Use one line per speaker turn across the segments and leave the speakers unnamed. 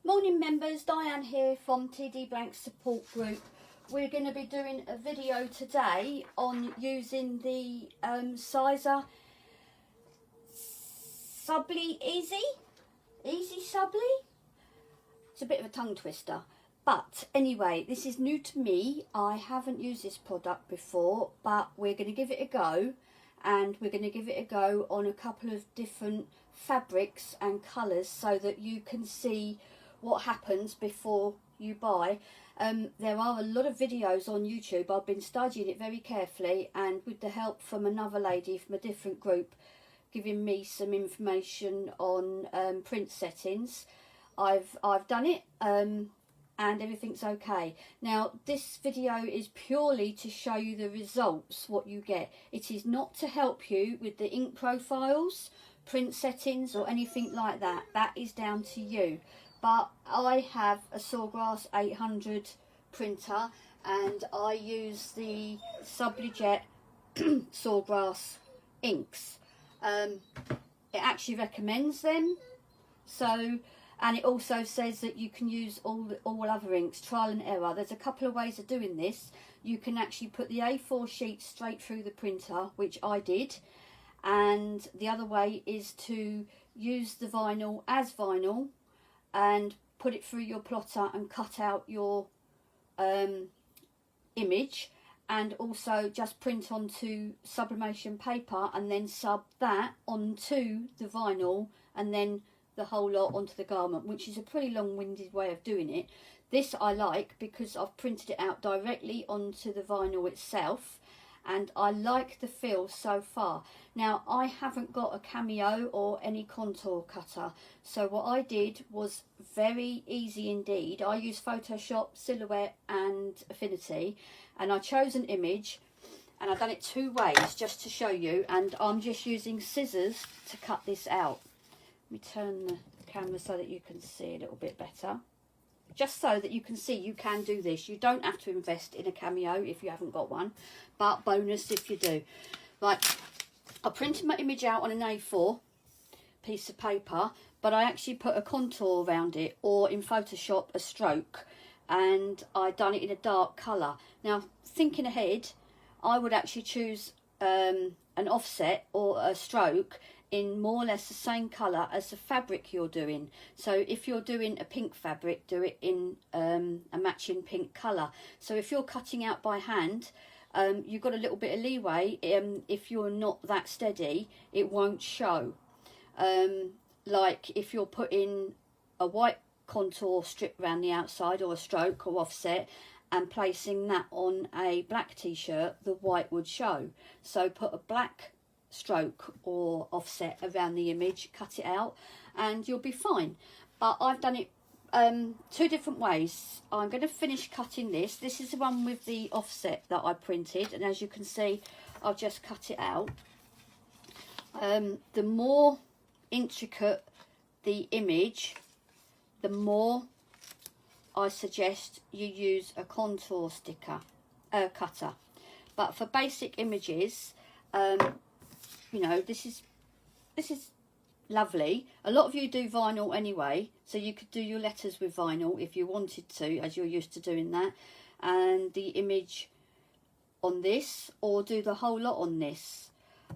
Morning members, Diane here from TD Blank Support Group. We're going to be doing a video today on using the Sizer Subbly Easy Subbly. It's a bit of a tongue twister, but anyway, this is new to me. I haven't used this product before, but we're going to give it a go, and we're going to give it a go on a couple of different fabrics and colours so that you can see what happens before you buy. There are a lot of videos on YouTube. I've been studying it very carefully, and with the help from another lady from a different group giving me some information on print settings, I've done it and everything's okay. Now this video is purely to show you the results, what you get. It is not to help you with the ink profiles, print settings or anything like that. That is down to you. But I have a Sawgrass 800 printer, and I use the Sublijet Sawgrass inks. It actually recommends them, so, and it also says that you can use all other inks, trial and error. There's a couple of ways of doing this. You can actually put the A4 sheet straight through the printer, which I did, and the other way is to use the vinyl as vinyl and put it through your plotter and cut out your image, and also just print onto sublimation paper and then sub that onto the vinyl and then the whole lot onto the garment, which is a pretty long-winded way of doing it. This I like because I've printed it out directly onto the vinyl itself, and I like the feel so far. Now I haven't got a Cameo or any contour cutter, so what I did was very easy indeed. I used Photoshop, Silhouette and Affinity, and I chose an image, and I've done it two ways just to show you, and I'm just using scissors to cut this out. Let me turn the camera so that you can see a little bit better. Just so that you can see you can do this. You don't have to invest in a Cameo if you haven't got one, but bonus if you do. Right, I printed my image out on an A4 piece of paper, but I actually put a contour around it, or in Photoshop a stroke, and I done it in a dark colour. Now thinking ahead, I would actually choose an offset or a stroke in more or less the same colour as the fabric you're doing. So if you're doing a pink fabric, do it in a matching pink colour. So if you're cutting out by hand, you've got a little bit of leeway. If you're not that steady, it won't show. Like if you're putting a white contour strip around the outside, or a stroke or offset, and placing that on a black t-shirt, the white would show. So put a black stroke or offset around the image, cut it out, and you'll be fine. But I've done it two different ways. I'm going to finish cutting this. This is the one with the offset that I printed, and as you can see, I've just cut it out. The more intricate the image, the more I suggest you use a contour cutter. But for basic images, you know, this is lovely. A lot of you do vinyl anyway, so you could do your letters with vinyl if you wanted to, as you're used to doing that, and the image on this, or do the whole lot on this.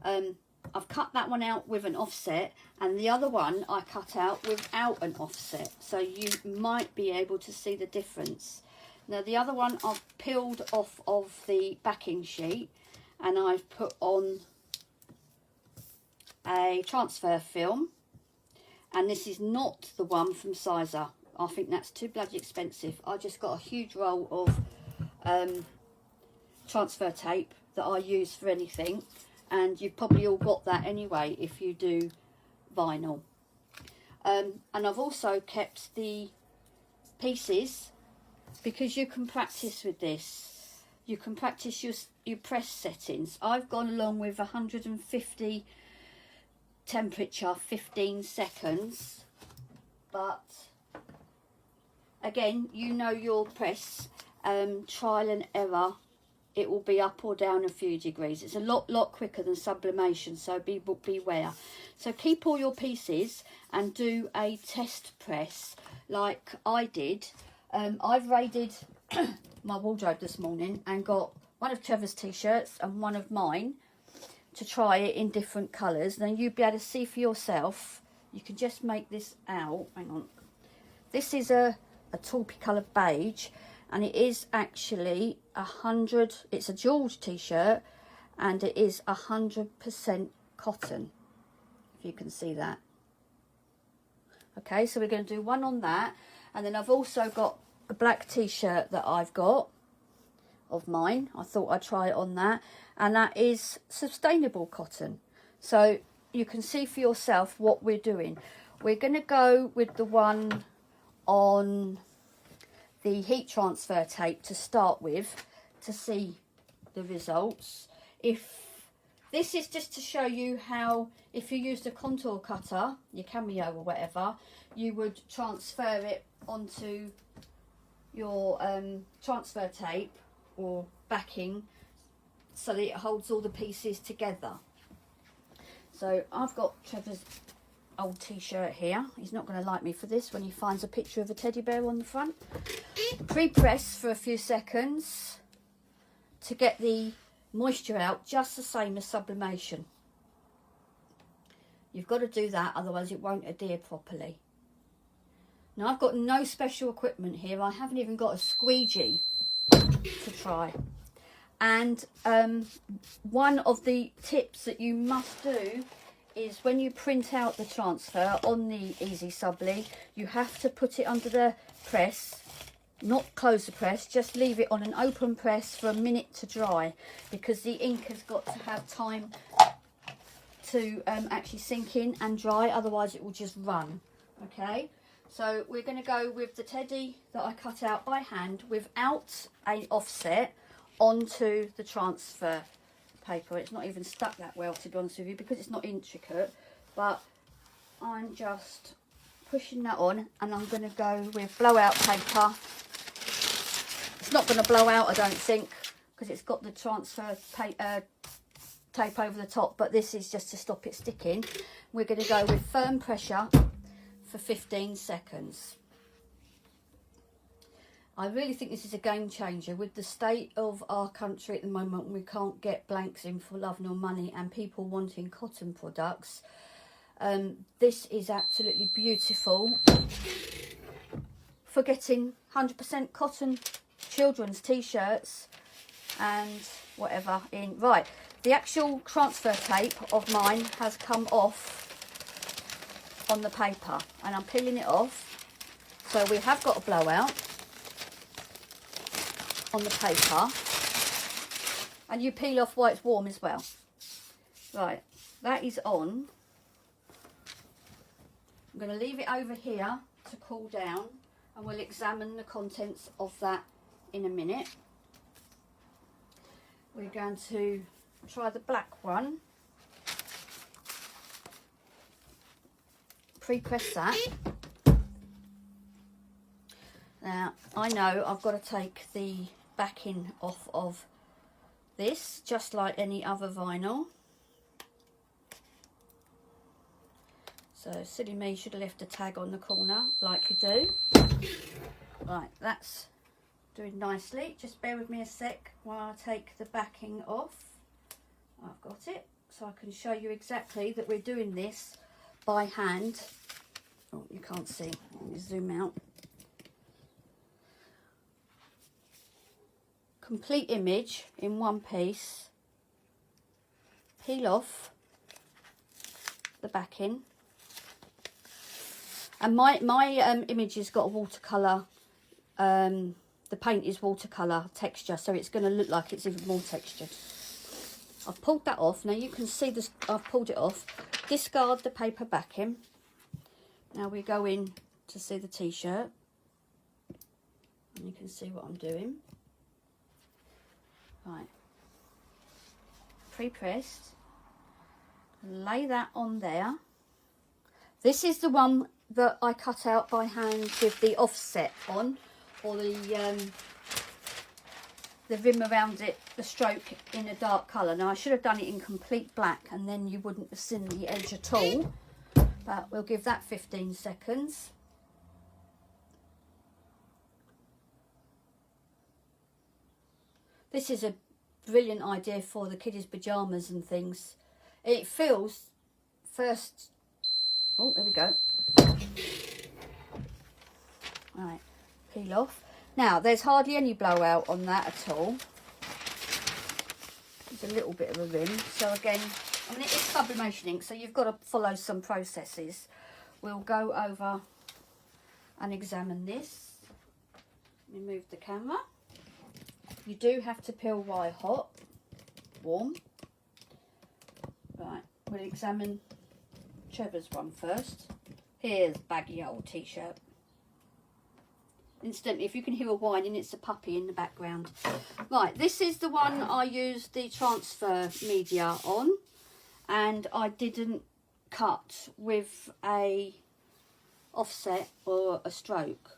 I've cut that one out with an offset, and the other one I cut out without an offset, so you might be able to see the difference. Now the other one I've peeled off of the backing sheet, and I've put on a transfer film, and this is not the one from Sizer. I think that's too bloody expensive. I just got a huge roll of transfer tape that I use for anything, and you've probably all got that anyway if you do vinyl. And I've also kept the pieces, because you can practice with this. You can practice your press settings. I've gone along with 150 temperature, 15 seconds, but again, you know your press, trial and error. It will be up or down a few degrees. It's a lot quicker than sublimation, so beware. So keep all your pieces and do a test press like I did. I've raided my wardrobe this morning and got one of Trevor's t-shirts and one of mine to try it in different colours. Then you'll be able to see for yourself. You can just make this out. Hang on. This is a taupey coloured beige, and it is actually 100. It's a George t-shirt, and it is 100% cotton. If you can see that. Okay, so we're going to do one on that, and then I've also got a black t-shirt that I've got of mine. I thought I'd try it on that, and that is sustainable cotton. So you can see for yourself what we're doing. We're going to go with the one on the heat transfer tape to start with to see the results. If this is just to show you how, if you used a contour cutter, your Cameo or whatever, you would transfer it onto your transfer tape or backing so that it holds all the pieces together. So I've got Trevor's old t-shirt here. He's not going to like me for this when he finds a picture of a teddy bear on the front. Pre-press for a few seconds to get the moisture out, just the same as sublimation. You've got to do that, otherwise it won't adhere properly. Now I've got no special equipment here. I haven't even got a squeegee to try. And one of the tips that you must do is when you print out the transfer on the Easy Subli, you have to put it under the press, not close the press, just leave it on an open press for a minute to dry, because the ink has got to have time to actually sink in and dry, otherwise it will just run. Okay, so we're going to go with the teddy that I cut out by hand without an offset onto the transfer paper. It's not even stuck that well, to be honest with you, because it's not intricate, but I'm just pushing that on, and I'm going to go with blowout paper. It's not going to blow out, I don't think, because it's got the transfer tape over the top, but this is just to stop it sticking. We're going to go with firm pressure for 15 seconds. I really think this is a game changer with the state of our country at the moment. We can't get blanks in for love nor money, and people wanting cotton products. This is absolutely beautiful for getting 100% cotton children's t-shirts and whatever in. Right, the actual transfer tape of mine has come off on the paper, and I'm peeling it off. So we have got a blowout on the paper, and you peel off while it's warm as well. Right, that is on. I'm going to leave it over here to cool down, and we'll examine the contents of that in a minute. We're going to try the black one. Pre-press that. Now, I know I've got to take the backing off of this, just like any other vinyl. So, silly me, should have left a tag on the corner, like you do. Right, that's doing nicely. Just bear with me a sec while I take the backing off. I've got it, so I can show you exactly that we're doing this by hand. Oh, you can't see. Let me zoom out. Complete image in one piece. Peel off the backing. And my image has got a watercolour, the paint is watercolour texture, so it's going to look like it's even more textured. I've pulled that off. Now you can see this, I've pulled it off. Discard the paper backing. Now we go in to see the t-shirt. And you can see what I'm doing. Right. Pre-pressed. Lay that on there. This is the one that I cut out by hand with the offset on, or the rim around it, the stroke in a dark colour. Now I should have done it in complete black, and then you wouldn't have seen the edge at all. but we'll give that 15 seconds. This is a brilliant idea for the kiddies' pyjamas and things. It feels first... Oh, there we go. Right, peel off. Now, there's hardly any blowout on that at all. There's a little bit of a rim. So again, I mean, it is sublimation ink, so you've got to follow some processes. We'll go over and examine this. Let me move the camera. You do have to peel while hot, warm. Right, we'll examine Trevor's one first. Here's baggy old t-shirt. Instantly, if you can hear a whining, it's a puppy in the background. Right, this is the one I used the transfer media on, and I didn't cut with a offset or a stroke.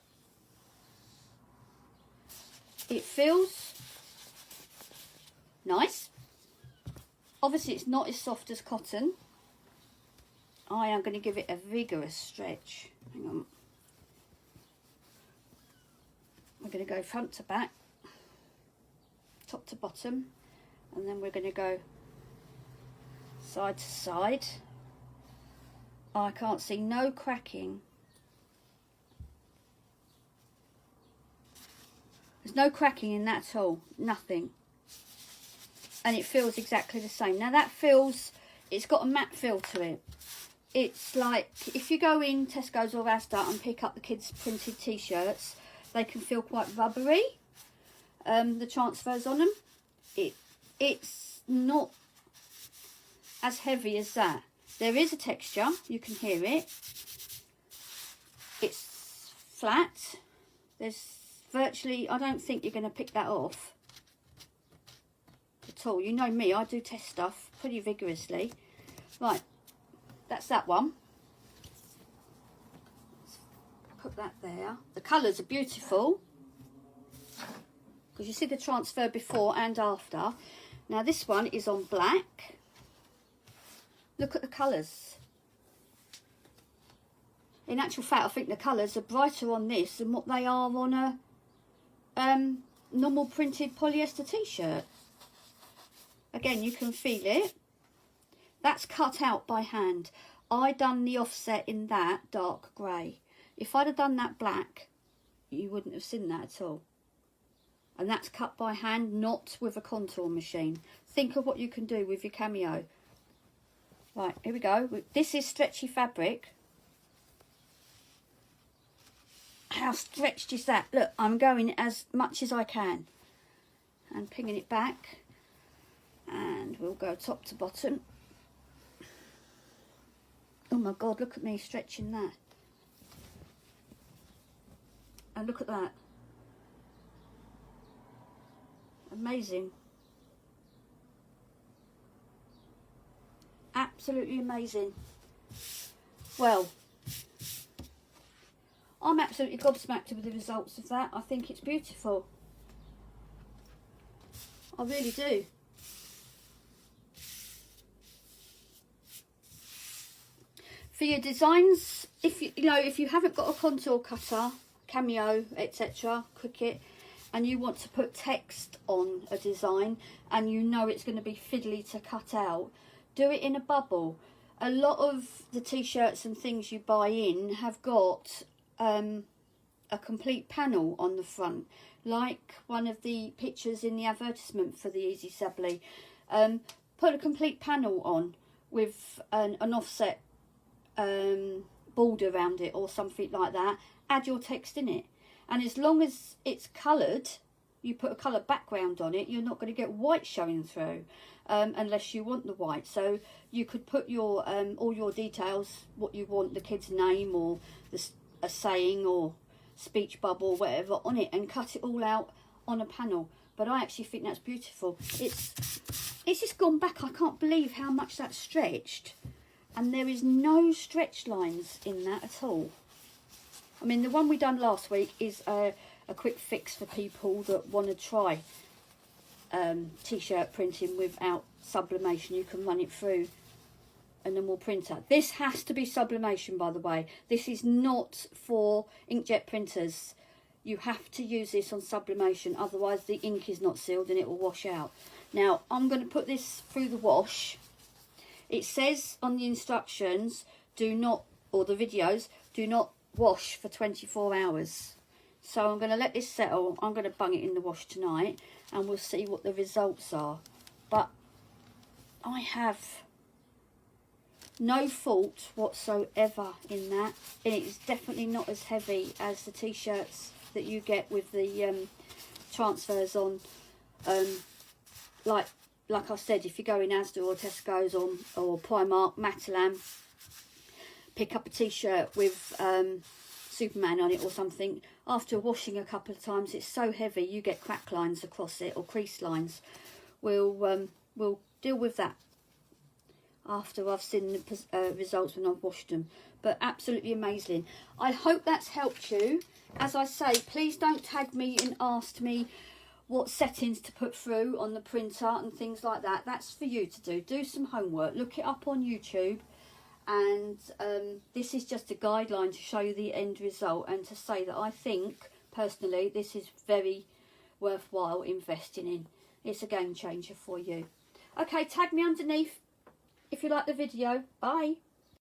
It feels nice. Obviously, it's not as soft as cotton. I am going to give it a vigorous stretch. Hang on. We're going to go front to back, top to bottom, and then we're going to go side to side. I can't see no cracking. There's no cracking in that at all, nothing. And it feels exactly the same. Now that feels, it's got a matte feel to it. It's like, if you go in Tesco's or Asda and pick up the kids' printed t-shirts, they can feel quite rubbery, the transfers on them. It's not as heavy as that. There is a texture, you can hear it. It's flat. There's virtually, I don't think you're going to pick that off at all. You know me, I do test stuff pretty vigorously. Right, that's that one. Put that there. The colours are beautiful because you see the transfer before and after. Now this one is on black. Look at the colours. In actual fact, I think the colours are brighter on this than what they are on a normal printed polyester t-shirt. Again, you can feel it. That's cut out by hand. I done the offset in that dark grey. If I'd have done that black, you wouldn't have seen that at all. And that's cut by hand, not with a contour machine. Think of what you can do with your Cameo. Right, here we go. This is stretchy fabric. How stretched is that? Look, I'm going as much as I can. And pinging it back. And we'll go top to bottom. Oh my God, look at me stretching that. And look at that. Amazing. Absolutely amazing. Well, I'm absolutely gobsmacked with the results of that. I think it's beautiful. I really do. For your designs, if you haven't got a contour cutter, Cameo, etc., Cricut, and you want to put text on a design and you know it's going to be fiddly to cut out, do it in a bubble. A lot of the t-shirts and things you buy in have got a complete panel on the front, like one of the pictures in the advertisement for the Easy Sably. Put a complete panel on with an offset border around it or something like that. Add your text in it, and as long as it's coloured, you put a coloured background on it, you're not going to get white showing through, unless you want the white. So you could put your all your details, what you want, the kid's name or a saying or speech bubble or whatever on it, and cut it all out on a panel. But I actually think that's beautiful. It's just gone back. I can't believe how much that's stretched, and there is no stretch lines in that at all. I mean, the one we done last week is a quick fix for people that want to try t-shirt printing without sublimation. You can run it through a normal printer. This has to be sublimation, by the way. This is not for inkjet printers. You have to use this on sublimation, otherwise the ink is not sealed and it will wash out. Now I'm going to put this through the wash. It says on the instructions, do not, or the videos, do not wash for 24 hours. So I'm going to let this settle. I'm going to bung it in the wash tonight and we'll see what the results are. But I have no fault whatsoever in that. And it's definitely not as heavy as the t-shirts that you get with the transfers on. Like I said, if you go in Asda or Tesco's or Primark, Matalan, pick up a t-shirt with Superman on it or something, after washing a couple of times it's so heavy you get crack lines across it or crease lines. We'll deal with that after I've seen the results when I've washed them. But absolutely amazing. I hope that's helped you. As I say, please don't tag me and ask me what settings to put through on the printer and things like that. That's for you to do. Do some homework. Look it up on YouTube. And this is just a guideline to show you the end result and to say that I think, personally, this is very worthwhile investing in. It's a game changer for you. Okay, tag me underneath if you like the video. Bye.